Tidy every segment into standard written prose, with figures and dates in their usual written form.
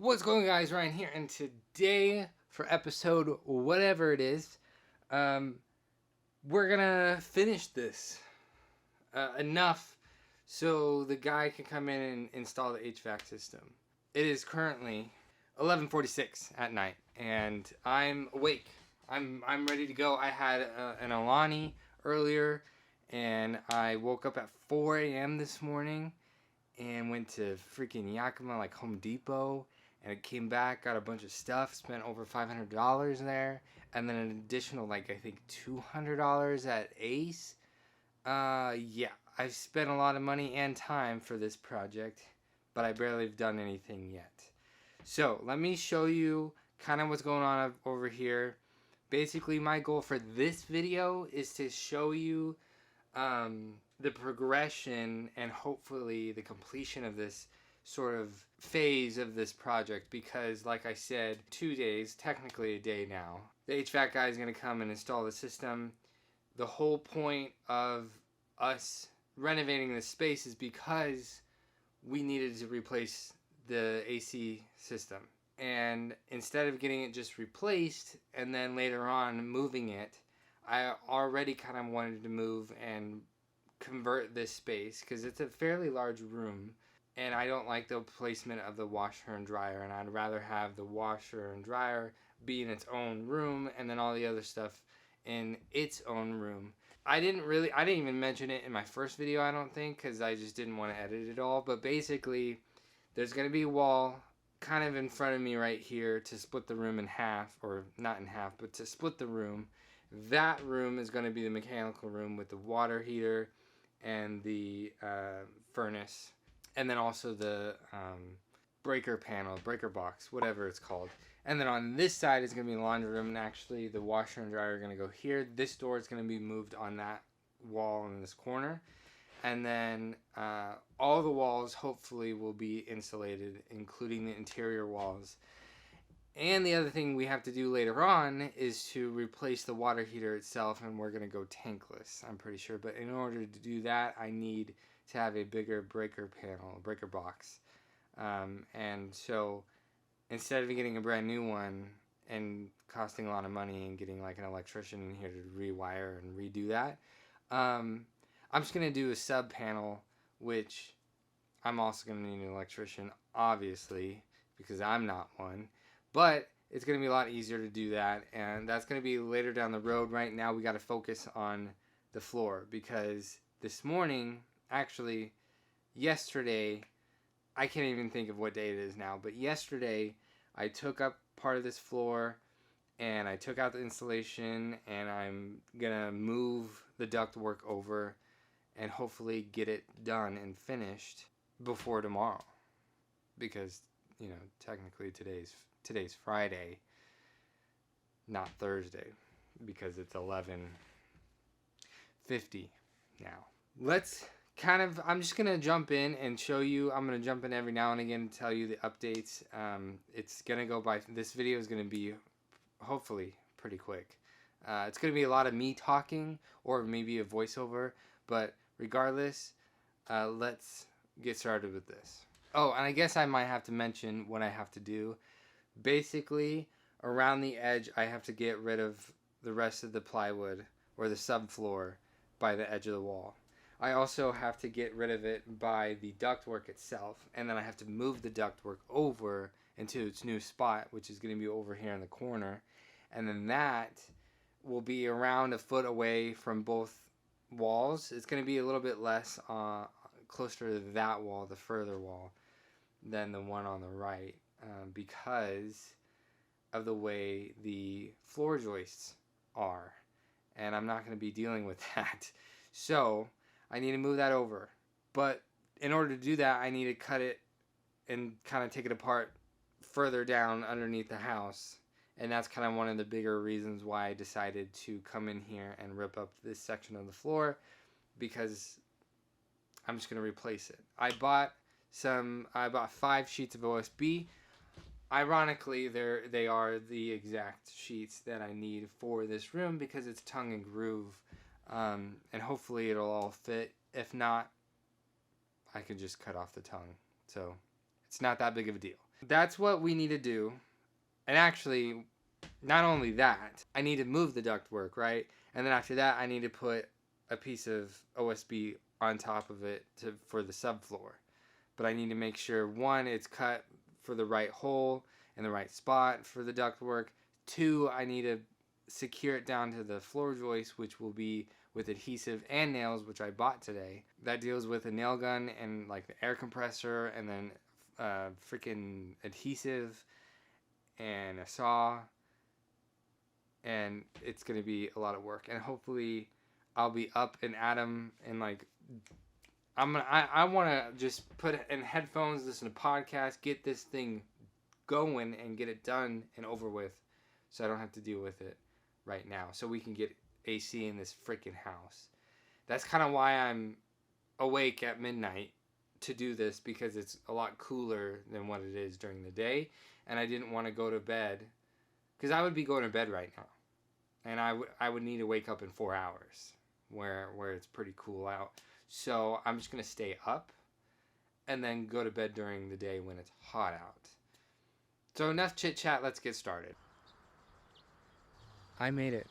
What's going on, guys? Ryan here, and today for episode whatever it is, we're gonna finish this enough so the guy can come in and install the HVAC system. It is currently 11:46 at night, and I'm awake. I'm ready to go. I had an Alani earlier, and I woke up at 4 a.m. this morning and went to freaking Yakima, like Home Depot, and it came back, got a bunch of stuff, spent over $500 there, and then an additional, like, I think $200 at Ace. Yeah, I've spent a lot of money and time for this project, but I barely have done anything yet. So let me show you kind of what's going on over here. Basically, my goal for this video is to show you the progression and hopefully the completion of this sort of phase of this project, because like I said, 2 days, technically a day now, the HVAC guy is going to come and install the system. The whole point of us renovating this space is because we needed to replace the AC system, and instead of getting it just replaced and then later on moving it, I already kind of wanted to move and convert this space because it's a fairly large room, and I don't like the placement of the washer and dryer, and I'd rather have the washer and dryer be in its own room and then all the other stuff in its own room. I didn't even mention it in my first video, I don't think, because I just didn't want to edit it all, but basically there's going to be a wall kind of in front of me right here to split the room in half, or not in half, but to split the room. That room is going to be the mechanical room with the water heater and the furnace, and then also the breaker panel, breaker box, whatever it's called. And then on this side is going to be the laundry room, and actually the washer and dryer are going to go here. This door is going to be moved on that wall in this corner. And then all the walls hopefully will be insulated, including the interior walls. And the other thing we have to do later on is to replace the water heater itself, and we're going to go tankless, I'm pretty sure. But in order to do that, I need to have a bigger breaker panel, a breaker box. And so instead of getting a brand new one and costing a lot of money and getting like an electrician in here to rewire and redo that, I'm just going to do a sub panel, which I'm also going to need an electrician, obviously, because I'm not one. But it's going to be a lot easier to do that, and that's going to be later down the road. Right now, we got to focus on the floor, because this morning, actually, yesterday, I can't even think of what day it is now, but yesterday, I took up part of this floor, and I took out the insulation, and I'm going to move the ductwork over and hopefully get it done and finished before tomorrow, because, you know, technically today's Friday, not Thursday, because it's 11:50 now. I'm just going to jump in and show you. I'm going to jump in every now and again to tell you the updates. It's going to go by, this video is going to be hopefully pretty quick. It's going to be a lot of me talking or maybe a voiceover, but regardless, let's get started with this. Oh, and I guess I might have to mention what I have to do. Basically, around the edge, I have to get rid of the rest of the plywood or the subfloor by the edge of the wall. I also have to get rid of it by the ductwork itself, and then I have to move the ductwork over into its new spot, which is going to be over here in the corner, and then that will be around a foot away from both walls. It's going to be a little bit less closer to that wall, the further wall, than the one on the right, because of the way the floor joists are, and I'm not going to be dealing with that. So I need to move that over, but in order to do that, I need to cut it and kind of take it apart further down underneath the house, and that's kind of one of the bigger reasons why I decided to come in here and rip up this section of the floor, because I'm just going to replace it. I bought 5 sheets of OSB. Ironically, they are the exact sheets that I need for this room because it's tongue and groove, and hopefully it'll all fit. If not, I could just cut off the tongue. So it's not that big of a deal. That's what we need to do. And actually, not only that, I need to move the ductwork, right? And then after that, I need to put a piece of OSB on top of it for the subfloor. But I need to make sure, one, it's cut for the right hole and the right spot for the ductwork. Two, I need to secure it down to the floor joist, which will be with adhesive and nails, which I bought today. That deals with a nail gun and like the air compressor, and then freaking adhesive and a saw, and it's gonna be a lot of work. And hopefully, I'll be up and at 'em and like I want to just put in headphones, listen to podcasts, get this thing going, and get it done and over with, so I don't have to deal with it right now. So we can get AC in this freaking house. That's kind of why I'm awake at midnight to do this, because it's a lot cooler than what it is during the day, and I didn't want to go to bed, because I would be going to bed right now, and I would need to wake up in 4 hours where it's pretty cool out. So I'm just going to stay up and then go to bed during the day when it's hot out. So enough chit chat, let's get started. I made it.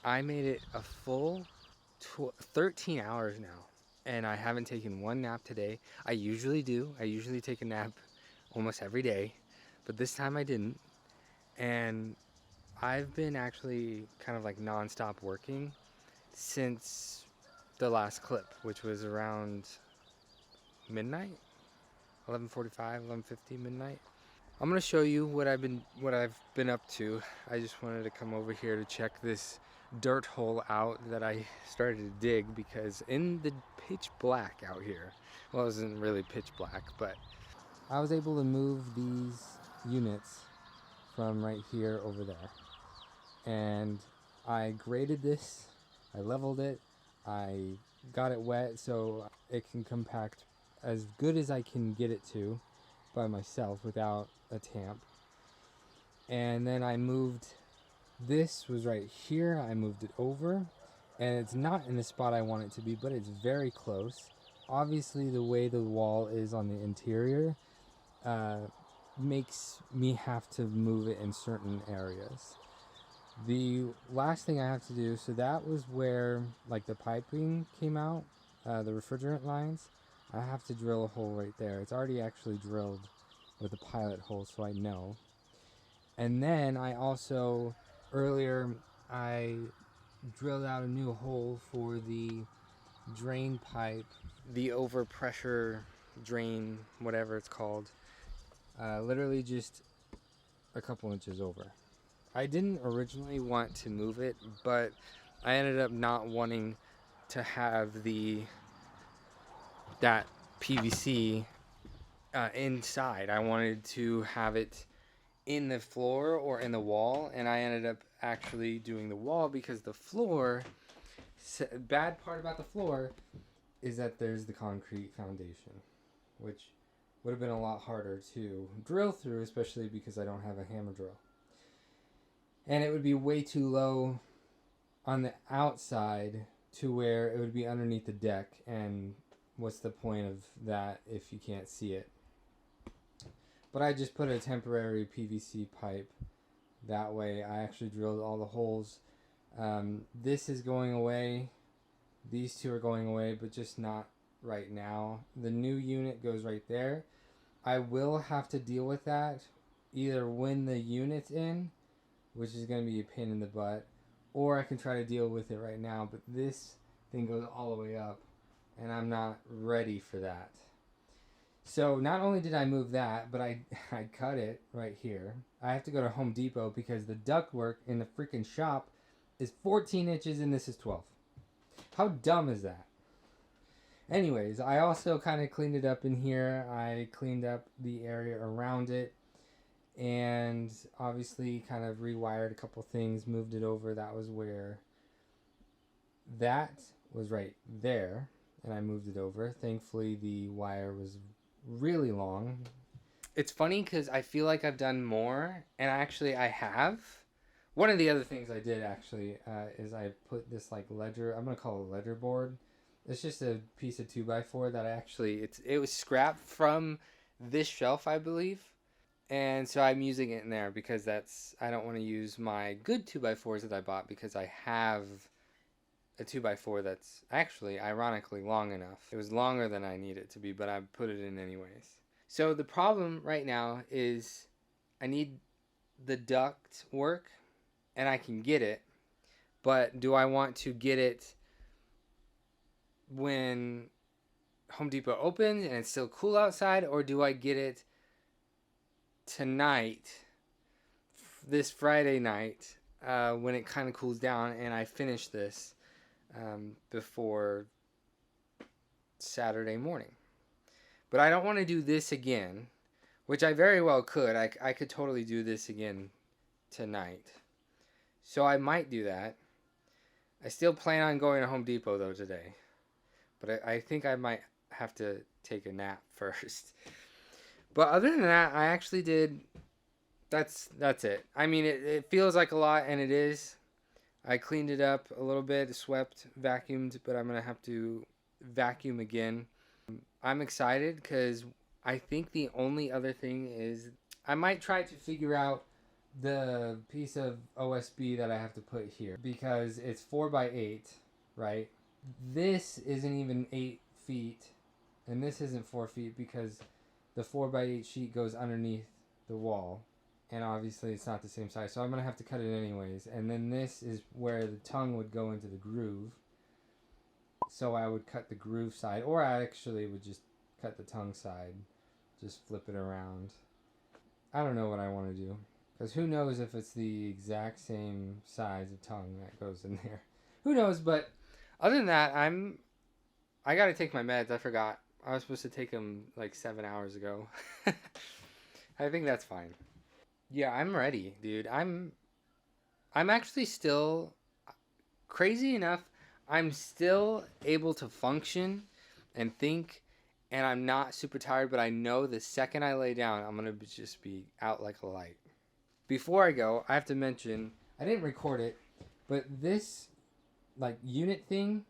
I made it a full 13 hours now, and I haven't taken one nap today. I usually do. I usually take a nap almost every day, but this time I didn't. And I've been actually kind of like nonstop working since the last clip, which was around midnight, 11:45, 11:50, midnight. I'm gonna show you what I've been up to. I just wanted to come over here to check this dirt hole out that I started to dig, because in the pitch black out here, well, it wasn't really pitch black, but I was able to move these units from right here over there, and I graded this, I leveled it, I got it wet so it can compact as good as I can get it to by myself without a tamp. And then I moved, this was right here, I moved it over, and it's not in the spot I want it to be, but it's very close. Obviously the way the wall is on the interior makes me have to move it in certain areas. The last thing I have to do, so that was where like the piping came out, the refrigerant lines. I have to drill a hole right there. It's already actually drilled with a pilot hole, so I know. And then I also, earlier, I drilled out a new hole for the drain pipe, the overpressure drain, whatever it's called, literally just a couple inches over. I didn't originally want to move it, but I ended up not wanting to have that PVC inside. I wanted to have it in the floor or in the wall, and I ended up actually doing the wall, because the floor, bad part about the floor is that there's the concrete foundation, which would have been a lot harder to drill through, especially because I don't have a hammer drill. And it would be way too low on the outside to where it would be underneath the deck. And what's the point of that if you can't see it? But I just put a temporary PVC pipe. That way I actually drilled all the holes. This is going away. These two are going away, but just not right now. The new unit goes right there. I will have to deal with that either when the unit's in, which is going to be a pain in the butt, or I can try to deal with it right now, but this thing goes all the way up, and I'm not ready for that. So not only did I move that, but I cut it right here. I have to go to Home Depot because the ductwork in the freaking shop is 14 inches and this is 12. How dumb is that? Anyways, I also kind of cleaned it up in here. I cleaned up the area around it, and obviously kind of rewired a couple things, moved it over. That was where that was, right there, and I moved it over. Thankfully the wire was really long. It's funny because I feel like I've done more, and I have. One of the other things I did actually is I put this like ledger, I'm gonna call it a ledger board. It's just a piece of 2x4 that it was scrapped from this shelf, I believe. And so I'm using it in there because I don't want to use my good 2x4s that I bought because I have a 2x4 that's actually ironically long enough. It was longer than I need it to be, but I put it in anyways. So the problem right now is I need the duct work, and I can get it, but do I want to get it when Home Depot opens and it's still cool outside, or do I get it tonight, this Friday night, when it kind of cools down and I finish this before Saturday morning? But I don't want to do this again, which I very well could. I could totally do this again tonight. So I might do that. I still plan on going to Home Depot though today. But I think I might have to take a nap first. But other than that, I actually did. That's it. I mean, it feels like a lot, and it is. I cleaned it up a little bit, swept, vacuumed, but I'm going to have to vacuum again. I'm excited because I think the only other thing is I might try to figure out the piece of OSB that I have to put here because it's 4x8, right? This isn't even 8 feet, and this isn't 4 feet because the 4x8 sheet goes underneath the wall, and obviously it's not the same size, so I'm going to have to cut it anyways. And then this is where the tongue would go into the groove, so I would cut the groove side, or I actually would just cut the tongue side, just flip it around. I don't know what I want to do, because who knows if it's the exact same size of tongue that goes in there. Who knows, but other than that, I got to take my meds. I forgot. I was supposed to take them like 7 hours ago. I think that's fine. Yeah, I'm ready, dude. I'm actually still, crazy enough, I'm still able to function and think, and I'm not super tired, but I know the second I lay down, I'm going to just be out like a light. Before I go, I have to mention, I didn't record it, but this like unit thing,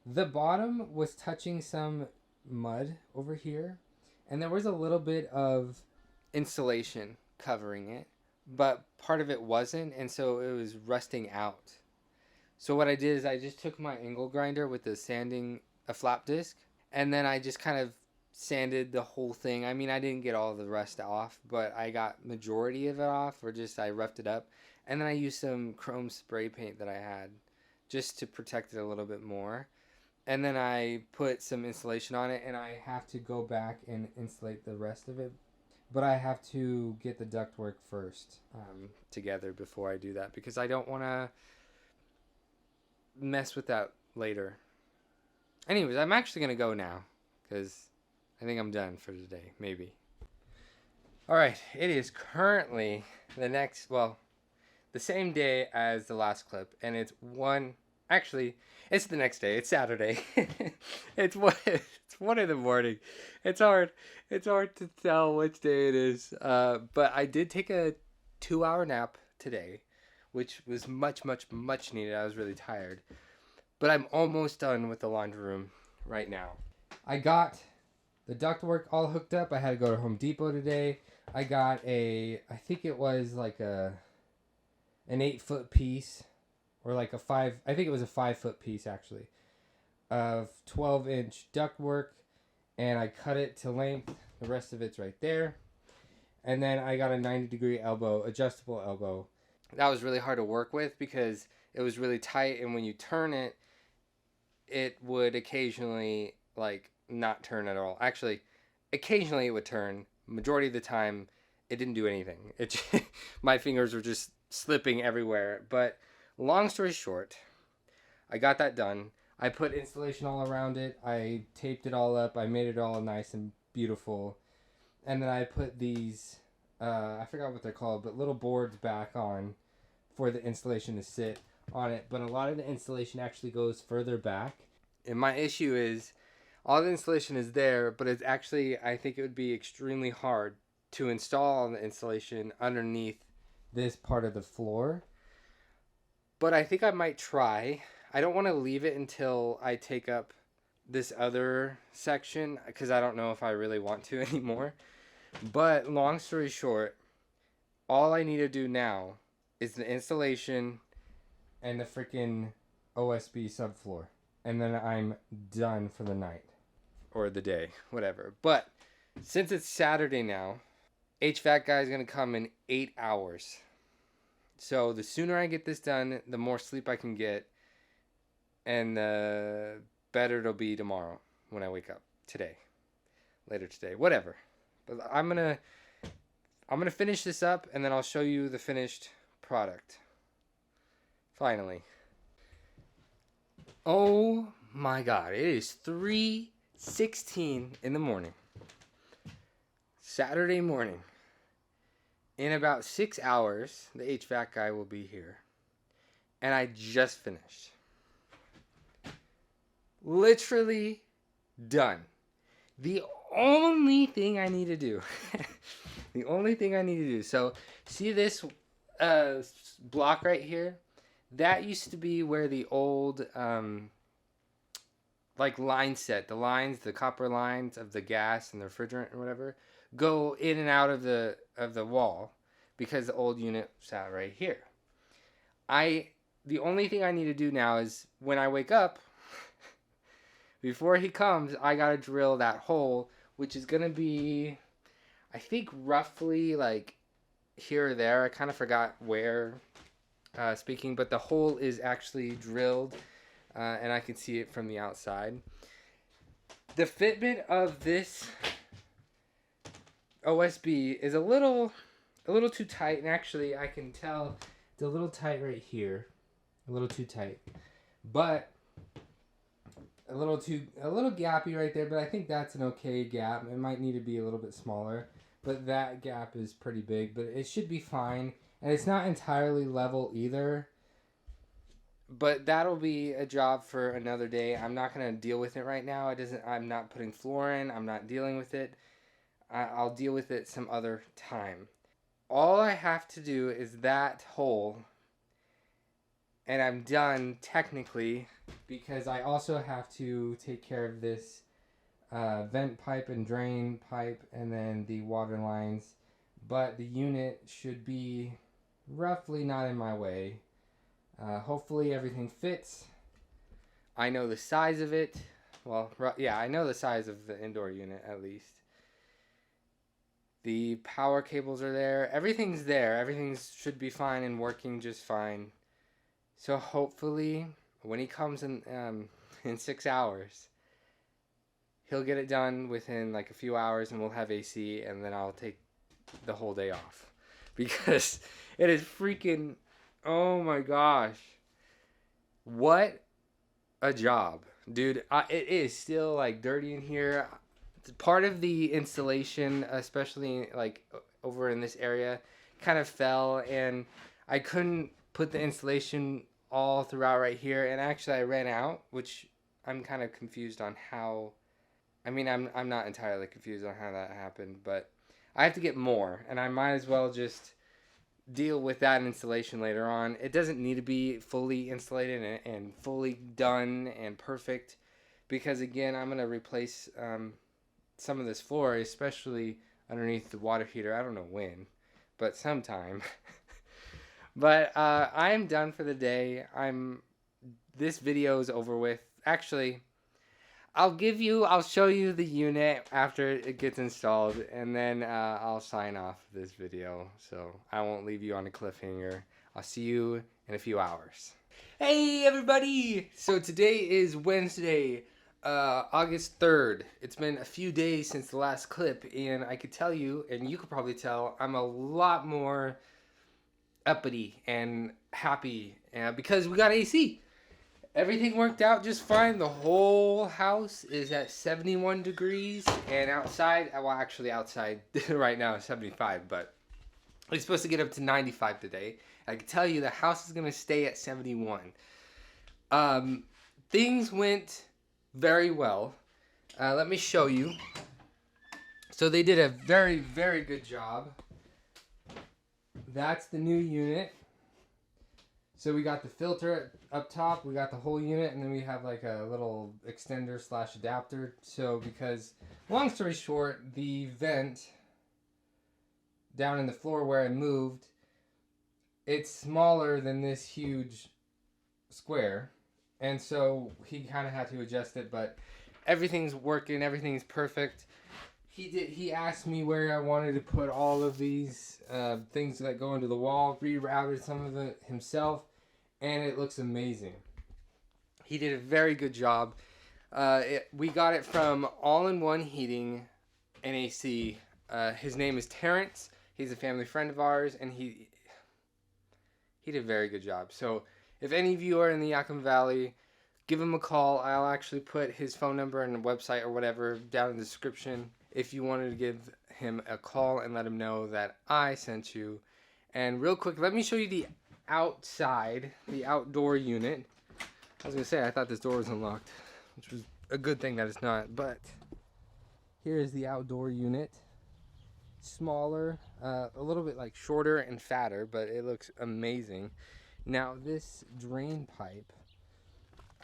the bottom was touching some mud over here, and there was a little bit of insulation covering it, but part of it wasn't, and so it was rusting out. So what I did is I just took my angle grinder with the sanding a flap disc, and then I just kind of sanded the whole thing. I mean, I didn't get all the rust off, but I got majority of it off, or just I roughed it up, and then I used some chrome spray paint that I had just to protect it a little bit more. And then I put some insulation on it, and I have to go back and insulate the rest of it. But I have to get the ductwork first together before I do that, because I don't want to mess with that later. Anyways, I'm actually going to go now, because I think I'm done for today, maybe. Alright, it is currently the same day as the last clip, and it's the next day. It's Saturday. it's 1 in the morning. It's hard to tell which day it is. But I did take a 2-hour nap today, which was much needed. I was really tired. But I'm almost done with the laundry room right now. I got the ductwork all hooked up. I had to go to Home Depot today. I got I think it was like an 8-foot piece. Or like I think it was a 5-foot piece actually, of 12-inch ductwork, and I cut it to length. The rest of it's right there. And then I got a 90-degree elbow, adjustable elbow. That was really hard to work with because it was really tight, and when you turn it, it would occasionally like not turn at all. Actually, occasionally it would turn. Majority of the time, it didn't do anything. My fingers were just slipping everywhere, but long story short, I got that done. I put insulation all around it. I taped it all up. I made it all nice and beautiful. And then I put these, I forgot what they're called, but little boards back on for the insulation to sit on it. But a lot of the insulation actually goes further back. And my issue is, all the insulation is there, but it's actually, I think it would be extremely hard to install the insulation underneath this part of the floor. But I think I might try. I don't want to leave it until I take up this other section, because I don't know if I really want to anymore. But long story short, all I need to do now is the installation and the freaking OSB subfloor. And then I'm done for the night. Or the day, whatever. But since it's Saturday now, HVAC guy is going to come in 8 hours. So the sooner I get this done, the more sleep I can get. And the better it'll be tomorrow when I wake up. Today. Later today. Whatever. But I'm gonna finish this up and then I'll show you the finished product. Finally. Oh my god. It is 3:16 in the morning. Saturday morning. In about 6 hours, the HVAC guy will be here. And I just finished. Literally done. The only thing I need to do. So, see this block right here? That used to be where the old like line set, the copper lines of the gas and the refrigerant or whatever, go in and out of the wall because the old unit sat right here. The only thing I need to do now is when I wake up, before he comes, I gotta drill that hole, which is gonna be, I think, roughly like here or there. I kind of forgot where speaking, but the hole is actually drilled, and I can see it from the outside. The fitment of this OSB is a little too tight, and actually I can tell it's a little tight right here, a little too tight, but a little gappy right there. But I think that's an okay gap. It might need to be a little bit smaller, but that gap is pretty big, but it should be fine. And it's not entirely level either, but that'll be a job for another day. I'm not going to deal with it right now. I'm not putting floor in. I'm not dealing with it. I'll deal with it some other time. All I have to do is that hole, and I'm done technically, because I also have to take care of this vent pipe and drain pipe and then the water lines. But the unit should be roughly not in my way. Hopefully everything fits. I know the size of it. Well, yeah, I know the size of the indoor unit at least. The power cables are there. Everything's there. Everything should be fine and working just fine. So hopefully when he comes in 6 hours, he'll get it done within like a few hours and we'll have AC, and then I'll take the whole day off. Because it is freaking, oh my gosh. What a job. Dude, it is still like dirty in here. Part of the installation, especially like over in this area, kind of fell, and I couldn't put the installation all throughout right here. And actually I ran out, which I'm kind of confused on how. I mean, I'm not entirely confused on how that happened, but I have to get more, and I might as well just deal with that installation later on. It doesn't need to be fully insulated and fully done and perfect, because again, I'm going to replace some of this floor, especially underneath the water heater. I don't know when, but sometime. But I'm done for the day. This video is over with. Actually, I'll show you the unit after it gets installed, and then I'll sign off this video, so I won't leave you on a cliffhanger. I'll see you in a few hours. Hey everybody! So today is Wednesday, August 3rd. It's been a few days since the last clip, and I could tell you, and you could probably tell, I'm a lot more uppity and happy because we got AC. Everything worked out just fine. The whole house is at 71 degrees, and outside, well, actually outside right now is 75, but it's supposed to get up to 95 today. I can tell you the house is going to stay at 71. Things went very well. Let me show you. So they did a very, very good job. That's the new unit. So we got the filter up top, we got the whole unit, and then we have like a little extender / adapter. So because, long story short, the vent down in the floor where I moved, it's smaller than this huge square. And so he kind of had to adjust it, but everything's working, everything's perfect. He asked me where I wanted to put all of these things that go into the wall, rerouted some of it himself, and it looks amazing. He did a very good job. We got it from All-in-One Heating and AC. His name is Terrence. He's a family friend of ours, and he did a very good job. So if any of you are in the Yakima Valley, give him a call. I'll actually put his phone number and website or whatever down in the description if you wanted to give him a call and let him know that I sent you. And real quick, let me show you the outside, the outdoor unit. I was going to say, I thought this door was unlocked, which was a good thing that it's not. But here is the outdoor unit. Smaller, a little bit like shorter and fatter, but it looks amazing. Now this drain pipe,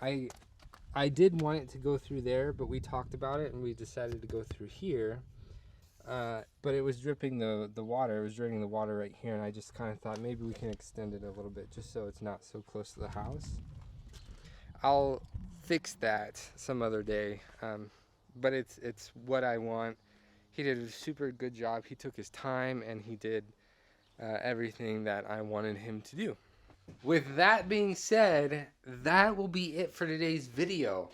I did want it to go through there, but we talked about it and we decided to go through here. But it was dripping the water. It was draining the water right here, and I just kind of thought maybe we can extend it a little bit just so it's not so close to the house. I'll fix that some other day, but it's what I want. He did a super good job. He took his time and he did everything that I wanted him to do. With that being said, that will be it for today's video.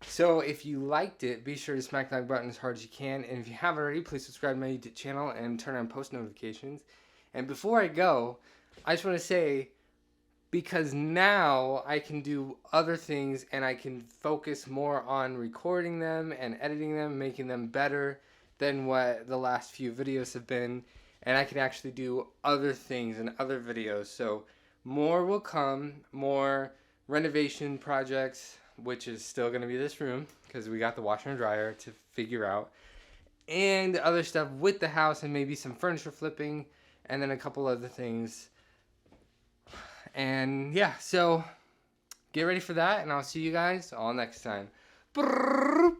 So if you liked it, be sure to smack that like button as hard as you can. And if you haven't already, please subscribe to my YouTube channel and turn on post notifications. And before I go, I just want to say, because now I can do other things and I can focus more on recording them and editing them, making them better than what the last few videos have been. And I can actually do other things in other videos. So more will come, more renovation projects, which is still going to be this room because we got the washer and dryer to figure out, and other stuff with the house, and maybe some furniture flipping, and then a couple other things. And yeah, so get ready for that, and I'll see you guys all next time.